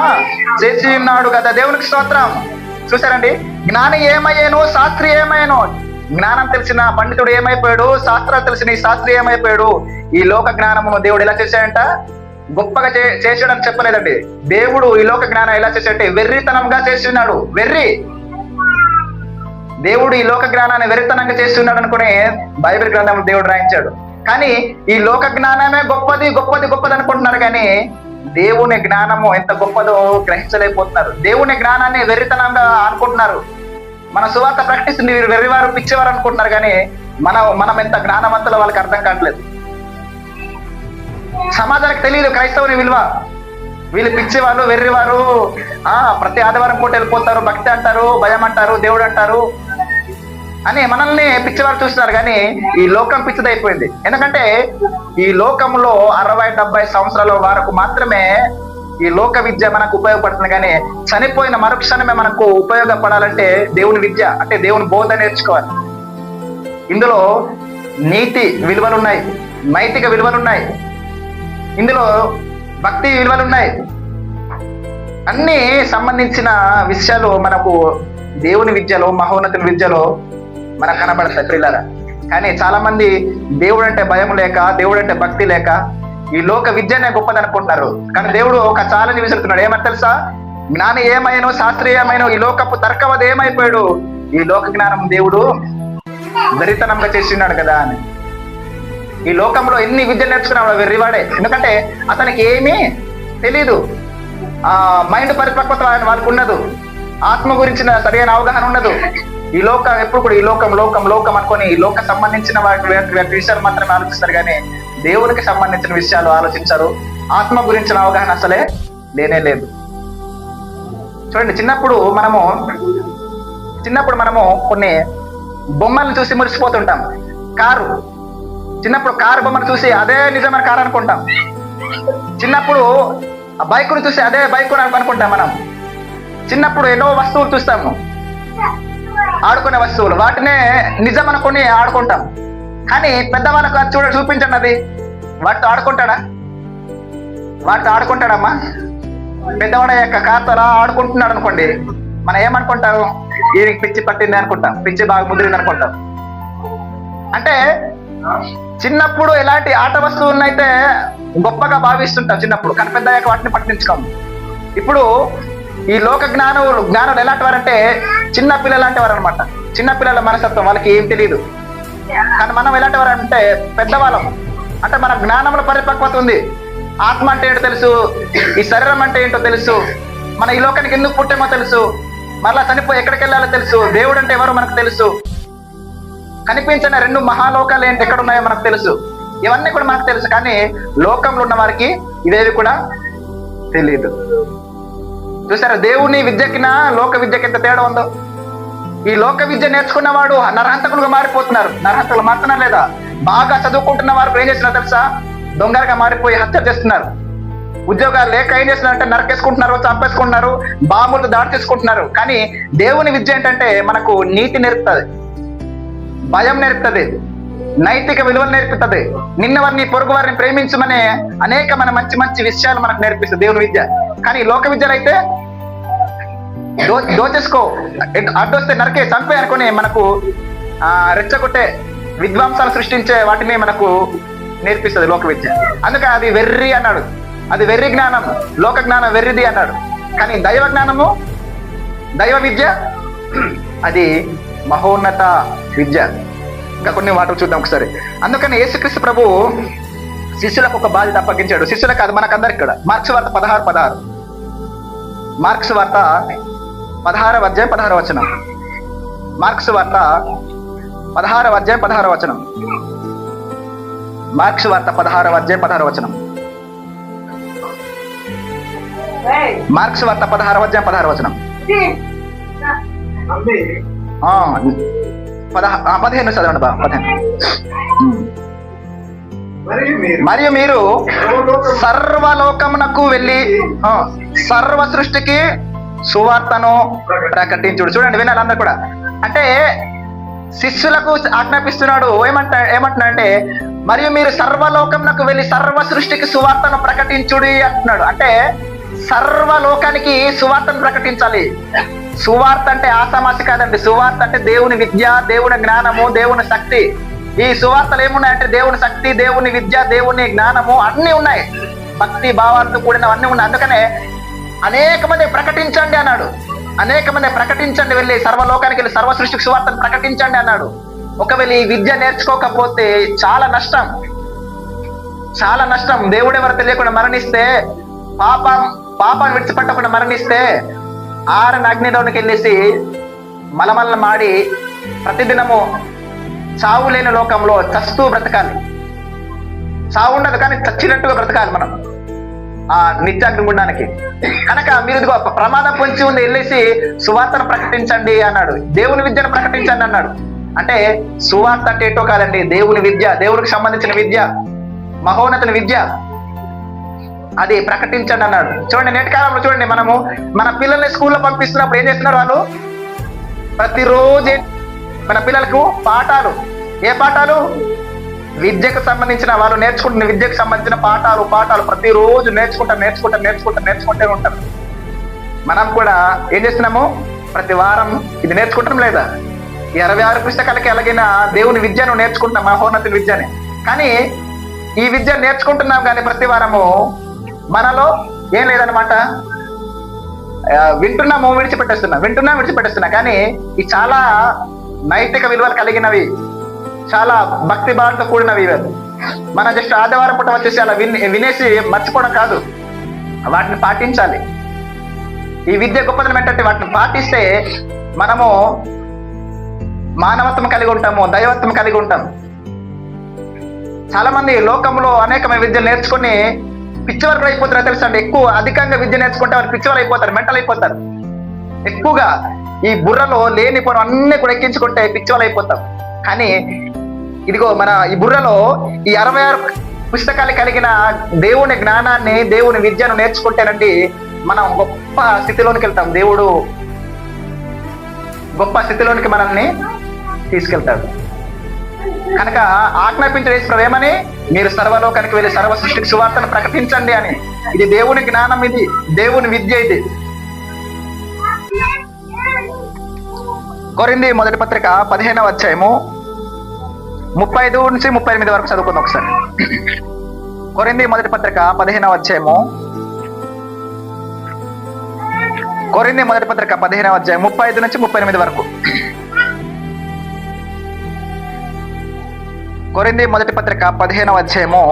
చేసి ఉన్నాడు కదా. దేవునికి స్తోత్రం. చూసారండి, జ్ఞాని ఏమయ్యాను, శాస్త్రి ఏమయ్యాను. జ్ఞానం తెలిసిన పండితుడు ఏమైపోయాడు, శాస్త్రాలు తెలిసిన ఈ శాస్త్రి ఏమైపోయాడు. ఈ లోక జ్ఞానమును దేవుడు ఎలా చేశాడంట, గొప్పగా చేసాడని చెప్పలేదండి. దేవుడు ఈ లోక జ్ఞానం ఎలా చేశాడంటే వెర్రితనంగా చేసి ఉన్నాడు. వెర్రి, దేవుడు ఈ లోక జ్ఞానాన్ని వెర్రితనంగా చేసి ఉన్నాడు అనుకుని బైబిల్ గ్రంథంలో దేవుడు రాయించాడు. కానీ ఈ లోక జ్ఞానమే గొప్పది గొప్పది గొప్పది అనుకుంటున్నారు. కానీ దేవుని జ్ఞానము ఎంత గొప్పదో గ్రహించలేకపోతున్నారు. దేవుని జ్ఞానాన్ని వెర్రితనంగా అనుకుంటున్నారు. మన సువార్త ప్రకటిస్తుంది, వీరు వెర్రివారు, పిచ్చేవారు అనుకుంటున్నారు. కానీ మనం ఎంత జ్ఞానవంతులో వాళ్ళకి అర్థం కావట్లేదు. సమాజానికి తెలియదు క్రైస్తవుని విలువ. వీళ్ళు పిచ్చివాళ్ళు, వెర్రివారు, ప్రతి ఆదివారం పూట వెళ్ళిపోతారు, భక్తి అంటారు, భయం అంటారు, దేవుడు అంటారు అని మనల్ని పిచ్చివారు చూస్తున్నారు. కానీ ఈ లోకం పిచ్చిదైపోయింది. ఎందుకంటే ఈ లోకంలో 60-70 సంవత్సరాల వరకు మాత్రమే ఈ లోక విద్య మనకు ఉపయోగపడుతుంది. కానీ చనిపోయిన మరుక్షణమే మనకు ఉపయోగపడాలంటే దేవుని విద్య, అంటే దేవుని బోధ నేర్చుకోవాలి. ఇందులో నీతి విలువలున్నాయి, నైతిక విలువలున్నాయి, ఇందులో భక్తి విలువలున్నాయి. అన్ని సంబంధించిన విషయాలు మనకు దేవుని విద్యలో, మహోన్నతుని విద్యలో మనకు కనబడతాయి ప్రియులారా. కానీ చాలా మంది దేవుడు అంటే భయం లేక, దేవుడు అంటే భక్తి లేక ఈ లోక విద్యనే గొప్పది అనుకుంటున్నారు. కానీ దేవుడు ఒక ఛాలెంజ్ విసురుతున్నాడు. ఏమని తెలుసా? జ్ఞాని ఏమైనో, శాస్త్రి ఏమైనో, ఈ లోకపు తర్కవది ఏమైపోయాడు, ఈ లోక జ్ఞానం దేవుడు దరితనంగా చేసి ఉన్నాడు కదా అని. ఈ లోకంలో ఎన్ని విద్యలు నేర్చుకున్నాడు వెర్రివాడే. ఎందుకంటే అతనికి ఏమీ తెలీదు, మైండ్ పరిపక్వత వాళ్ళకు ఉండదు, ఆత్మ గురించిన సరైన అవగాహన ఉండదు. ఈ లోకం ఎప్పుడు కూడా ఈ లోకం లోకం లోకం అనుకొని ఈ లోక సంబంధించిన వాటి విషయాలు మాత్రమే ఆలోచిస్తారు. కానీ దేవునికి సంబంధించిన విషయాలు ఆలోచించారు. ఆత్మ గురించిన అవగాహన అసలే లేనే లేదు. చూడండి, చిన్నప్పుడు మనము కొన్ని బొమ్మలను చూసి మురిసిపోతుంటాం. చిన్నప్పుడు కారు బొమ్మను చూసి అదే నిజమైన కారు అనుకుంటాం. చిన్నప్పుడు ఆ బైకును చూసి అదే బైక్ అనుకుంటాం. మనం చిన్నప్పుడు ఎన్నో వస్తువులు చూస్తాము, ఆడుకునే వస్తువులు, వాటినే నిజం అనుకుని ఆడుకుంటాం. కానీ పెద్దవాళ్ళకు చూపించండి, అది వాటితో ఆడుకుంటాడమ్మా. పెద్దవాడ యొక్క కార్తో అలా ఆడుకుంటున్నాడు అనుకోండి, మనం ఏమనుకుంటాం, ఈయనకి పిచ్చి పట్టింది అనుకుంటాం, పిచ్చి బాగా ముదిరింది అనుకుంటాం. అంటే చిన్నప్పుడు ఎలాంటి ఆట వస్తువులనైతే గొప్పగా భావిస్తుంటాం చిన్నప్పుడు, కానీ పెద్ద వాటిని పట్టించుకోము. ఇప్పుడు ఈ లోక జ్ఞానులు ఎలాంటి వారంటే చిన్న పిల్లలు లాంటి వారు అనమాట. చిన్న పిల్లల మనస్తత్వం, వాళ్ళకి ఏం తెలియదు. కానీ మనం ఎలాంటి వారు అంటే పెద్దవాళ్ళం. అంటే మన జ్ఞానంలో పరిపక్వత ఉంది. ఆత్మ అంటే ఏంటో తెలుసు, ఈ శరీరం అంటే ఏంటో తెలుసు, మన ఈ లోకానికి ఎందుకు పుట్టామో తెలుసు, మరలా చనిపోయి ఎక్కడికి వెళ్ళాలో తెలుసు, దేవుడు అంటే ఎవరో మనకు తెలుసు, కనిపించిన 2 మహాలోకాలు ఏంటి ఎక్కడ ఉన్నాయో మనకు తెలుసు. ఇవన్నీ కూడా మనకు తెలుసు. కానీ లోకంలో ఉన్న వారికి ఇవేవి కూడా తెలియదు. చూసారా, దేవుని విద్యకినా లోక విద్యకి ఎంత తేడా ఉందో. ఈ లోక విద్య నేర్చుకున్నవాడు నరహంతకులుగా మారిపోతున్నారు. నరహంతకులు మారుతున్నారు లేదా? బాగా చదువుకుంటున్న వారు ఏం చేస్తున్నారు తెలుసా? దొంగలుగా మారిపోయి హత్య చేస్తున్నారు. ఉద్యోగాలు లేక ఏం చేస్తున్నారంటే నరకేసుకుంటున్నారు, చంపేసుకుంటున్నారు, బాంబులు దాడి చేసుకుంటున్నారు. కానీ దేవుని విద్య ఏంటంటే మనకు నీతి నేర్పుతుంది, భయం నేర్పుతుంది, నైతిక విలువలు నేర్పుతుంది, నిన్న వారిని పొరుగు వారిని ప్రేమించమనే అనేక మంచి మంచి విషయాలు మనకు నేర్పిస్తుంది దేవుని విద్య. కానీ లోక విద్యలో అయితే దోచేసుకో, అడ్డొస్తే నరకే, చంపే అనుకుని మనకు రెచ్చగొట్టే విద్వాంసాలు సృష్టించే వాటిని మనకు నేర్పిస్తుంది లోక విద్య. అందుకే అది వెర్రి అన్నాడు. అది వెర్రి జ్ఞానం, లోక జ్ఞానం వెర్రిది అన్నాడు. కానీ దైవ జ్ఞానము, దైవ విద్య అది మహోన్నత విద్య. ఇంకా కొన్ని మాటలు చూద్దాం ఒకసారి. అందుకని యేసుక్రీస్తు ప్రభు శిష్యులకు ఒక బాధ్యత అప్పగించాడు. శిష్యులకు కాదు, మనకందరికి కూడా. మార్క్స్ వార్త 16:16. మార్క్స్ వార్త 16:16. మార్క్స్ వార్త 16:16. మార్క్స్ వార్త 16:16. మార్క్స్ వార్త 16:16. 15 చదవండి బా. 15. మరియు మీరు సర్వలోకమునకు వెళ్ళి సర్వ సృష్టికి సువార్తను ప్రకటించుడు. చూడండి, వినాలి అందరు కూడా. అంటే శిష్యులకు ఆజ్ఞాపిస్తున్నాడు. ఏమంటున్నాడంటే మరియు మీరు సర్వలోకమునకు వెళ్ళి సర్వ సృష్టికి సువార్తను ప్రకటించుడి అంటున్నాడు. అంటే సర్వలోకానికి సువార్తను ప్రకటించాలి. సువార్త అంటే ఆసామాసి కాదండి. సువార్త అంటే దేవుని విద్య, దేవుని జ్ఞానము, దేవుని శక్తి. ఈ సువార్తలు ఏమున్నాయంటే దేవుని శక్తి, దేవుని విద్య, దేవుని జ్ఞానము అన్నీ ఉన్నాయి. భక్తి భావాలతో కూడినవన్నీ ఉన్నాయి. అందుకనే అనేక మంది ప్రకటించండి అన్నాడు. అనేక మంది ప్రకటించండి, వెళ్ళి సర్వలోకానికి వెళ్ళి సర్వ సృష్టికి సువార్తను ప్రకటించండి అన్నాడు. ఒకవేళ ఈ విద్య నేర్చుకోకపోతే చాలా నష్టం, చాలా నష్టం. దేవుడు ఎవరు తెలియకుండా మరణిస్తే, పాపం విడిచిపెట్టకుండా మరణిస్తే ఆరని అగ్నిలోనికి వెళ్ళేసి మలమల్ల మాడి ప్రతిదినము చావు లేని లోకంలో చస్తూ బ్రతకాలి. చావు ఉండదు కానీ చచ్చినట్టుగా బ్రతకాలి మనం ఆ నిత్యాగ్ని గుండానికి. కనుక మీరు ఇదిగో ప్రమాదం పొంచి ఉంది, వెళ్ళేసి సువార్తను ప్రకటించండి అన్నాడు. దేవుని విద్యను ప్రకటించండి అన్నాడు. అంటే సువార్త అంటే ఏటో కాదండి, దేవుని విద్య, దేవునికి సంబంధించిన విద్య, మహోన్నతుని విద్య, అది ప్రకటించండి అన్నాడు. చూడండి, నేటి కాలంలో చూడండి, మనము మన పిల్లల్ని స్కూల్లో పంపిస్తున్నప్పుడు ఏం చేస్తున్నారు వాళ్ళు? ప్రతిరోజు మన పిల్లలకు పాఠాలు. ఏ పాఠాలు? విద్యకు సంబంధించిన, వాళ్ళు నేర్చుకుంటున్న విద్యకు సంబంధించిన పాఠాలు ప్రతిరోజు నేర్చుకుంటూ ఉంటారు. మనం కూడా ఏం చేస్తున్నాము? ప్రతి వారం ఇది నేర్చుకుంటాం లేదా? 26 పుస్తకాలకి ఎలాగైనా దేవుని విద్యను నేర్చుకుంటున్నాం, మహోన్నత విద్యని. కానీ ఈ విద్య నేర్చుకుంటున్నాం కానీ ప్రతి వారము మనలో ఏం లేదనమాట. వింటున్నాము, విడిచిపెట్టేస్తున్నా. కానీ ఈ చాలా నైతిక విలువలు కలిగినవి, చాలా భక్తి భావంతో కూడినవి. మనం జస్ట్ ఆదివారం పూట వచ్చేసి అలా వినేసి మర్చిపోవడం కాదు, వాటిని పాటించాలి. ఈ విద్య గొప్పదనం ఏంటంటే వాటిని పాటిస్తే మనము మానవత్వం కలిగి ఉంటాము, దైవత్వం కలిగి ఉంటాం. చాలా మంది లోకంలో అనేకమైన విద్యలు నేర్చుకుని పిచ్చివారు అయిపోతారు తెలుసా అండి. అధికంగా విద్య నేర్చుకుంటే వారు పిచ్చివారు అయిపోతారు, మెంటల్ అయిపోతారు. ఎక్కువగా ఈ బుర్రలో లేనిపోవడం అన్ని కూడా ఎక్కించుకుంటే పిచ్చివాళ్ళు అయిపోతాం. కానీ ఇదిగో మన ఈ బుర్రలో ఈ 66 పుస్తకాలు కలిగిన దేవుని జ్ఞానాన్ని, దేవుని విద్యను నేర్చుకుంటేనండి మనం గొప్ప స్థితిలోనికి వెళ్తాం. దేవుడు గొప్ప స్థితిలోనికి మనల్ని తీసుకెళ్తాడు. కనుక ఆజ్ఞాపించిన యేసు ఏమని? మీరు సర్వలోకానికి వెళ్ళి సర్వ సృష్టికి సువార్తను ప్రకటించండి అని. ఇది దేవుని జ్ఞానం, ఇది దేవుని విద్య. ఇది కొరింథీ మొదటి పత్రిక 15వ అధ్యాయము 35 నుంచి 38 వరకు చదువుకుందాం ఒకసారి. కొరింథీ మొదటి పత్రిక 15వ అధ్యాయము కొరింథీ మొదటి పత్రిక 15వ అధ్యాయం 35 నుంచి 38 వరకు. కొరింథీ మొదటి పత్రిక 15వ అధ్యాయము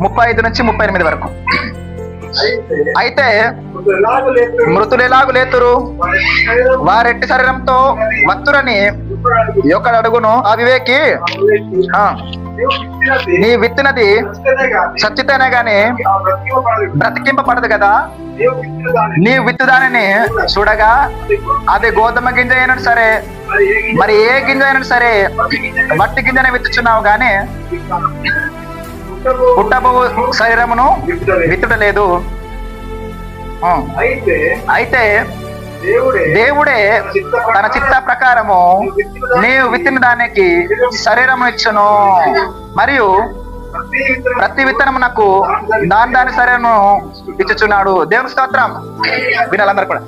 35 నుంచి 38 వరకు. అయితే మృతులు ఎలాగు లేతురు, వారెట్టి శరీరంతో వత్తురని ఒకడు అడుగును. అవివేకి, నీ విత్తినది సచ్చితేనే గాని బ్రతికింపబడదు కదా. నీవు విత్తు దానిని చూడగా అది గోధుమ గింజ అయినా సరే, మరి ఏ గింజ అయినా సరే మట్టి గింజనే విత్తుచున్నావు గాని పుట్టబో శరీరమును విత్తుటలేదు. అయితే దేవుడే తన చిత్త ప్రకారము నీవు విత్తిన దానికి శరీరము ఇచ్చును, మరియు ప్రతి విత్తనమునకు దాని శరీరము ఇచ్చుచున్నాడు. దేవుని స్తోత్రం. వినాలందరూ కూడా.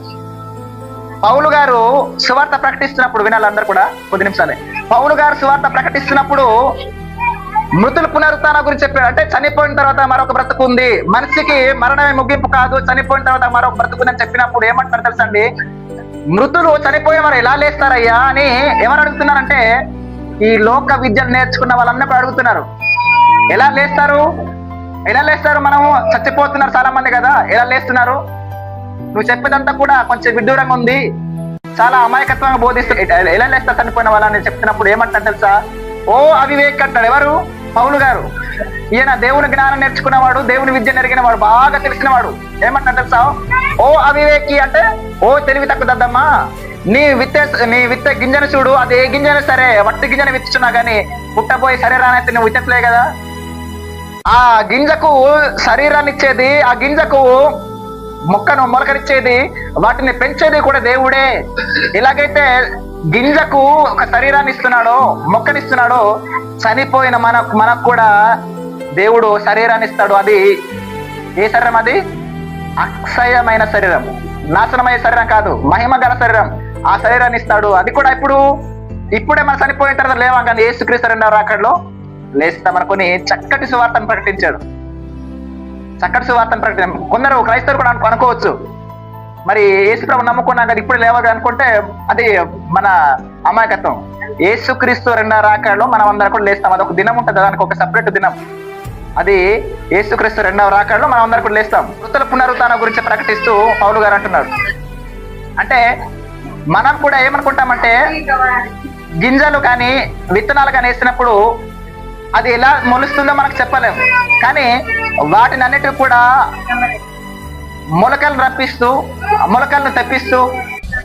పౌలు గారు సువార్త ప్రకటిస్తున్నప్పుడు, వినాలందరూ కూడా కొద్ది నిమిషాలే. పౌలు గారు సువార్త ప్రకటిస్తున్నప్పుడు మృతుల పునరుత్థానం గురించి చెప్పాడు. అంటే చనిపోయిన తర్వాత మరొక బ్రతుకు ఉంది, మనిషికి మరణమే ముగింపు కాదు, చనిపోయిన తర్వాత మరొక బ్రతుకు అని చెప్పినప్పుడు ఏమంటారు తెలుసా అండి? మృతులు చనిపోయిన వారు ఎలా లేస్తారయ్యా అని ఎవరు అడుగుతున్నారంటే, ఈ లోక విద్యను నేర్చుకున్న వాళ్ళందరూ అడుగుతున్నారు. ఎలా లేస్తారు, ఎలా లేస్తారు? మనము చచ్చిపోతున్నారు చాలా మంది కదా, ఎలా లేస్తున్నారు? నువ్వు చెప్పేదంతా కూడా కొంచెం విడ్డూరంగా ఉంది, చాలా అమాయకత్వంగా బోధిస్తూ ఎలా లేస్తారు చనిపోయిన వాళ్ళని చెప్తున్నప్పుడు ఏమంటారు తెలుసా? ఓ అవివేక్ అంటాడు. ఎవరు? పౌలు గారు. ఈయన దేవుని జ్ఞానం నేర్చుకున్నవాడు, దేవుని విద్య నెరిగినవాడు, బాగా తెలిసినవాడు. ఏమంటాడు తెలుసా? ఓ అవివేకి అంటే, ఓ తెలివి తక్కువ దద్దమ్మా, నీ విత్తే గింజను చూడు, అది ఏ గింజను సరే వట్టి గింజను విత్తుచున్నా గానీ పుట్టబోయే శరీరాన్ని అయితే నువ్వు విత్తట్లే కదా. ఆ గింజకు శరీరాన్ని ఇచ్చేది, ఆ గింజకు మొక్కను మొలకనిచ్చేది, వాటిని పెంచేది కూడా దేవుడే. ఎలాగైతే గింజకు ఒక శరీరాన్ని ఇస్తున్నాడో, మొక్కనిస్తున్నాడో, చనిపోయిన మనకు కూడా దేవుడు శరీరాన్ని ఇస్తాడు. అది ఏ శరీరం? అది అక్షయమైన శరీరం, నాశనమయ్యే శరీరం కాదు, మహిమ గల శరీరం. ఆ శరీరాన్ని ఇస్తాడు. అది కూడా ఇప్పుడే మనం చనిపోయిన తర్వాత లేవా కానీ యేసుక్రీస్తు రెండవ రాకడలో లేస్తామనుకొని చక్కటి సువార్తను ప్రకటించాడు. చక్కటి సువార్తను ప్రకటించాడు. కొందరు క్రైస్తవులు కూడా అనుకోవచ్చు, మరి యేసుప్రభు నమ్ముకున్నాం కదా ఇప్పుడు లేవదు అనుకుంటే అది మన అమాయకత్వం. యేసుక్రీస్తు రెండవ రాకడలో మనం అందరం కూడా లేస్తాం. అదొక దినం ఉంటుంది, దానికి ఒక సపరేట్ దినం. అది యేసుక్రీస్తు రెండవ రాకడలో మనం అందరం కూడా లేస్తాం. మృతుల పునరుత్థానం గురించి ప్రకటిస్తూ పౌలు గారు అంటున్నాడు. అంటే మనం కూడా ఏమనుకుంటామంటే, గింజలు కానీ విత్తనాలు కానీ వేసినప్పుడు అది ఎలా మొలుస్తుందో మనకు చెప్పలేము, కానీ వాటిని అన్నిటికీ కూడా మొలకలను రప్పిస్తూ, మొలకలను తెప్పిస్తూ,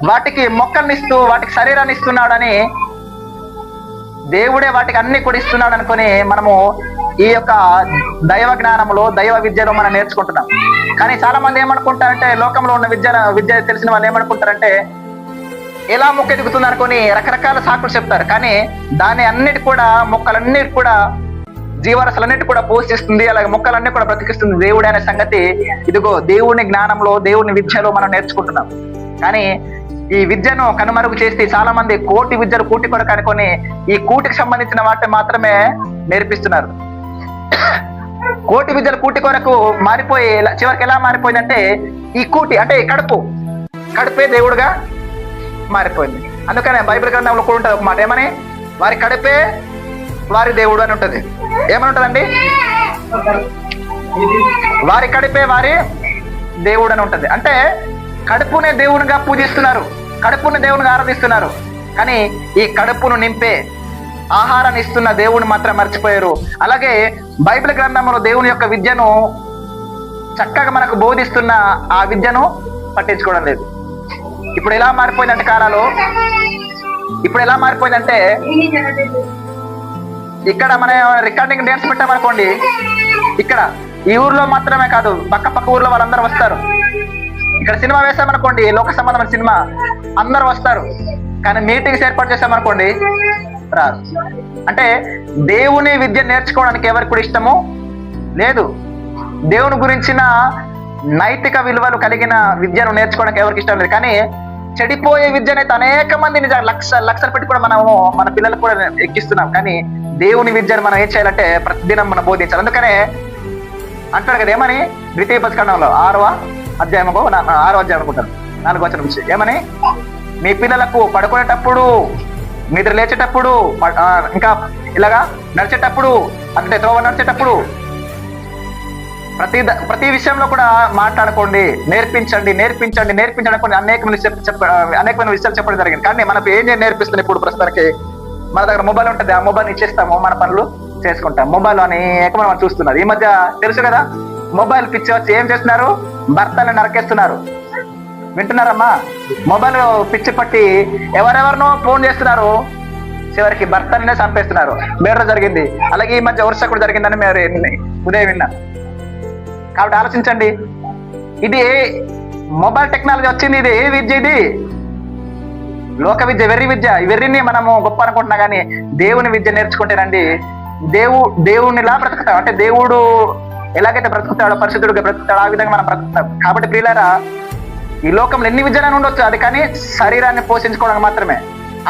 వాటికి మొక్కల్ని ఇస్తూ, వాటికి శరీరాన్ని ఇస్తున్నాడని దేవుడే వాటికి అన్ని కూడా ఇస్తున్నాడు అనుకొని మనము ఈ యొక్క దైవ జ్ఞానంలో, దైవ విద్యలో మనం నేర్చుకుంటున్నాం. కానీ చాలా మంది ఏమనుకుంటారంటే, లోకంలో ఉన్న విద్య తెలిసిన వాళ్ళు ఏమనుకుంటారంటే, ఎలా మొక్క ఎదుగుతుంది అనుకొని రకరకాల సాకులు చెప్తారు. కానీ దాని అన్నిటి కూడా, మొక్కలన్నిటి కూడా, జీవరసలన్నిటి కూడా పోషిస్తుంది, అలాగే మొక్కలన్నీ కూడా బ్రతికిస్తుంది దేవుడు అనే సంగతి ఇదిగో దేవుని జ్ఞానంలో, దేవుని విద్యలో మనం నేర్చుకుంటున్నాం. కానీ ఈ విద్యను కనుమరుగు చేసి చాలా మంది కోటి విద్యలు కూటి కొరకు అనుకొని ఈ కూటికి సంబంధించిన వాటిని మాత్రమే నేర్పిస్తున్నారు. కోటి విద్యలు కూటి కొరకు మారిపోయి చివరికి ఎలా మారిపోయిందంటే, ఈ కూటి అంటే కడుపే దేవుడుగా మారిపోయింది. అందుకనే బైబిల్ గ్రంథంలో కూడా ఉంటుంది ఒక మాట, ఏమని? వారి కడుపే వారి దేవుడు అని ఉంటుంది. ఏమని ఉంటుందండి? వారి కడుపే వారి దేవుడు అని ఉంటుంది. అంటే కడుపునే దేవునిగా పూజిస్తున్నారు, కడుపుని దేవునిగా ఆరాధిస్తున్నారు. కానీ ఈ కడుపును నింపే ఆహారాన్ని ఇస్తున్న దేవుని మాత్రం మర్చిపోయారు. అలాగే బైబిల్ గ్రంథంలో దేవుని యొక్క విద్యను చక్కగా మనకు బోధిస్తున్న ఆ విద్యను పట్టించుకోవడం లేదు. ఇప్పుడు ఎలా మారిపోయిందంటే కాలాలు, ఇప్పుడు ఎలా మారిపోయిందంటే, ఇక్కడ మన రికార్డింగ్ డ్యాన్స్ పెట్టామనుకోండి, ఇక్కడ ఈ ఊర్లో మాత్రమే కాదు పక్క ఊర్లో వాళ్ళందరూ వస్తారు. ఇక్కడ సినిమా వేసామనుకోండి, లోక సంబంధమైన సినిమా, అందరూ వస్తారు. కానీ మీటింగ్స్ ఏర్పాటు చేసామనుకోండి, రాదు. అంటే దేవుని విద్య నేర్చుకోవడానికి ఎవరికి కూడా ఇష్టము లేదు. దేవుని గురించిన నైతిక విలువలు కలిగిన విద్యను నేర్చుకోవడానికి ఎవరికి ఇష్టం లేదు. కానీ చెడిపోయే విద్యనైతే అనేక మంది లక్షలు పెట్టి కూడా మనము మన పిల్లలకు కూడా ఎక్కిస్తున్నాం. కానీ దేవుని విద్యను మనం ఏం చేయాలంటే ప్రతిదినం మనం బోధించాలి. అందుకనే అంటాడు కదా, ఏమని? ద్వితీయోపదేశకాండంలో 6వ అధ్యాయం అనుకుంటాను, 4వ వచనం నుంచి ఏమని, మీ పిల్లలకు పడుకునేటప్పుడు, నిద్ర లేచేటప్పుడు, ఇంకా ఇలాగా నడిచేటప్పుడు, అంటే త్రోవ నడిచేటప్పుడు ప్రతి విషయంలో కూడా మాట్లాడుకోండి, నేర్పించండి అనేకమైన విషయాలు చెప్పడం జరిగింది. కానీ మనకు ఏం నేర్పిస్తుంది ఇప్పుడు ప్రస్తుతానికి? మన దగ్గర మొబైల్ ఉంటుంది, ఆ మొబైల్ ఇచ్చేస్తాము, మన పనులు చేసుకుంటాం. మొబైల్ అనేక మనం చూస్తున్నారు. ఈ మధ్య తెలుసు కదా, మొబైల్ పిచ్చి వచ్చి ఏం చేస్తున్నారు, భర్తలను నరకేస్తున్నారు. వింటున్నారమ్మా? మొబైల్ పిచ్చి పట్టి ఎవరెవరినో ఫోన్ చేస్తున్నారు, చివరికి భర్తలనే చంపేస్తున్నారు. బేడర జరిగింది, అలాగే ఈ మధ్య వరుస కూడా జరిగిందని మీరు ఉదయం విన్నా. కాబట్టి ఆలోచించండి, ఇది మొబైల్ టెక్నాలజీ వచ్చింది, ఇది ఏ విద్య? ఇది లోక విద్య, వెర్రి విద్య. ఈ వెర్రిని మనము గొప్ప అనుకుంటున్నా కానీ దేవుని విద్య నేర్చుకుంటేనండి దేవునిలా బ్రతుకుతాం. అంటే దేవుడు ఎలాగైతే బ్రతుకుతాడో, పరిశుద్ధుడిగా బ్రతుకుతాడో ఆ విధంగా మనం బ్రతుకుతాం. కాబట్టి ప్రియులారా, ఈ లోకంలో ఎన్ని విద్యలను ఉండొచ్చు, అది కానీ శరీరాన్ని పోషించుకోవడానికి మాత్రమే.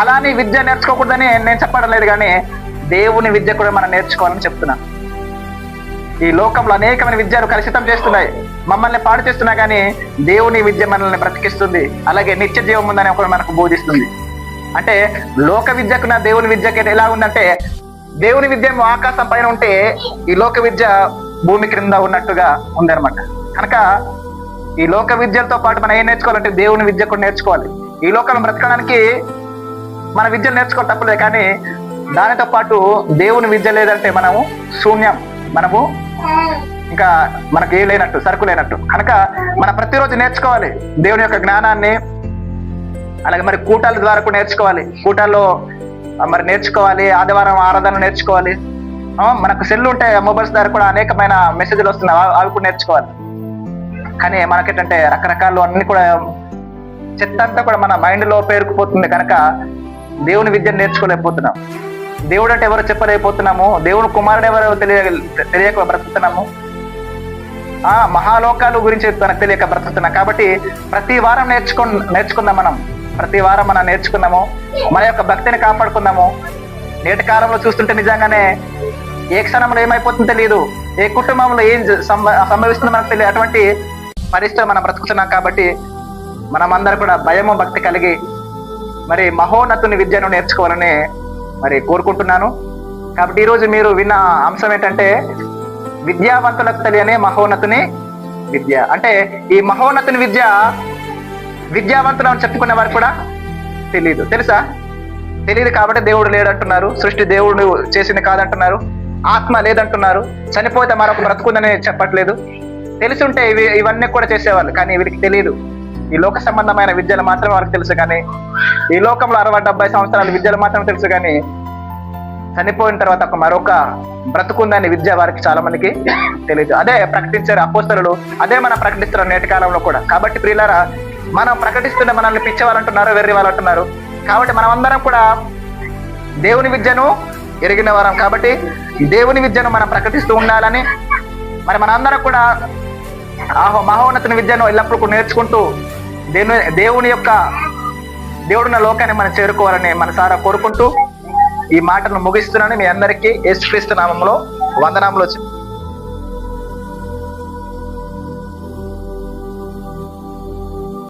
అలానే విద్య నేర్చుకోకూడదని నేను చెప్పడం లేదు, కానీ దేవుని విద్య కూడా మనం నేర్చుకోవాలని చెప్తున్నాను. ఈ లోకంలో అనేకమైన విద్యలు కలుషితం చేస్తున్నాయి, మమ్మల్ని పాడు చేస్తున్నా కానీ దేవుని విద్య మనల్ని బ్రతికిస్తుంది. అలాగే నిత్య జీవం ఉందని ఒకటి మనకు బోధిస్తుంది. అంటే లోక విద్యకు నా దేవుని విద్యకి ఎలా ఉందంటే, దేవుని విద్య ఆకాశం పైన ఉంటే ఈ లోక విద్య భూమి క్రింద ఉన్నట్టుగా ఉందన్నమాట. కనుక ఈ లోక విద్యలతో పాటు మనం ఏం నేర్చుకోవాలంటే దేవుని విద్య కూడా నేర్చుకోవాలి. ఈ లోకంలో బ్రతకడానికి మన విద్యలు నేర్చుకోవడం తప్పలేదు, కానీ దానితో పాటు దేవుని విద్య లేదంటే మనము శూన్యం, మనము ఇంకా మనకి ఏ లేనట్టు, సరుకు లేనట్టు. కనుక మనం ప్రతిరోజు నేర్చుకోవాలి దేవుని యొక్క జ్ఞానాన్ని. అలాగే మరి కూటాల ద్వారా కూడా నేర్చుకోవాలి, కూటాల్లో మరి నేర్చుకోవాలి, ఆదివారం ఆరాధన నేర్చుకోవాలి. మనకు సెల్ ఉంటే మొబైల్స్ ద్వారా కూడా అనేకమైన మెసేజ్లు వస్తున్నాయి, అవి కూడా నేర్చుకోవాలి. కానీ మనకేంటంటే రకరకాలు అన్ని కూడా చెత్త అంతా కూడా మన మైండ్లో పేరుకుపోతుంది. కనుక దేవుని విద్యను నేర్చుకోలేకపోతున్నాం. దేవుడు అంటే ఎవరో చెప్పలేకపోతున్నాము, దేవుడు కుమారుడు ఎవరో తెలియక బ్రతుకుతున్నాము, మహాలోకాలు గురించి మనకు తెలియక బ్రతుకుతున్నాం. కాబట్టి ప్రతి వారం నేర్చుకుందాం. ప్రతి వారం మనం నేర్చుకుందాము, మన యొక్క భక్తిని కాపాడుకుందాము. నేటి కాలంలో చూస్తుంటే నిజంగానే ఏ క్షణంలో ఏమైపోతుందో తెలియదు, ఏ కుటుంబంలో ఏం సంభవిస్తుందో మనకు తెలియదు. అటువంటి పరిస్థితులు మనం బ్రతుకుతున్నాం. కాబట్టి మనం అందరూ కూడా భయము భక్తి కలిగి మరి మహోన్నతుని విద్యను నేర్చుకోవాలని మరి కోరుకుంటున్నాను. కాబట్టి ఈరోజు మీరు విన్న అంశం ఏంటంటే, విద్యావంతులకు తెలియని మహోన్నతుని విద్య. అంటే ఈ మహోన్నతుని విద్య విద్యావంతులు అని చెప్పుకునే వారికి కూడా తెలుసా? తెలియదు. కాబట్టి దేవుడు లేడంటున్నారు, సృష్టి దేవుడు చేసింది కాదంటున్నారు, ఆత్మ లేదంటున్నారు, చనిపోతే మరొక బ్రతుకుందని చెప్పట్లేదు. తెలిసి ఉంటే ఇవన్నీ కూడా చేసేవాళ్ళు, కానీ వీరికి తెలియదు. ఈ లోక సంబంధమైన విద్యలు మాత్రమే వారికి తెలుసు, కానీ ఈ లోకంలో 60-70 సంవత్సరాల విద్యలు మాత్రమే తెలుసు, కానీ చనిపోయిన తర్వాత మరొక బ్రతుకుందని విద్య వారికి చాలా మందికి తెలియదు. అదే ప్రకటించారు అపోస్తలులు, అదే మనం ప్రకటిస్తున్నారు నేటి కాలంలో కూడా. కాబట్టి ప్రియులారా, మనం ప్రకటిస్తున్న మనల్ని పిచ్చేవాళ్ళంటున్నారు, వెర్రి వాళ్ళు అంటున్నారు. కాబట్టి మనం అందరం కూడా దేవుని విద్యను ఎరిగిన వారం. కాబట్టి దేవుని విద్యను మనం ప్రకటిస్తూ ఉండాలని, మరి మనందరం కూడా మహోన్నతుని విద్యను ఎల్లప్పుడూ నేర్చుకుంటూ దేవుడున్న లోకాన్ని మనం చేరుకోవాలని మనసారా కోరుకుంటూ ఈ మాటను ముగిస్తున్నాను. మీ అందరికీ యేసుక్రీస్తు నామములో వందనాములు.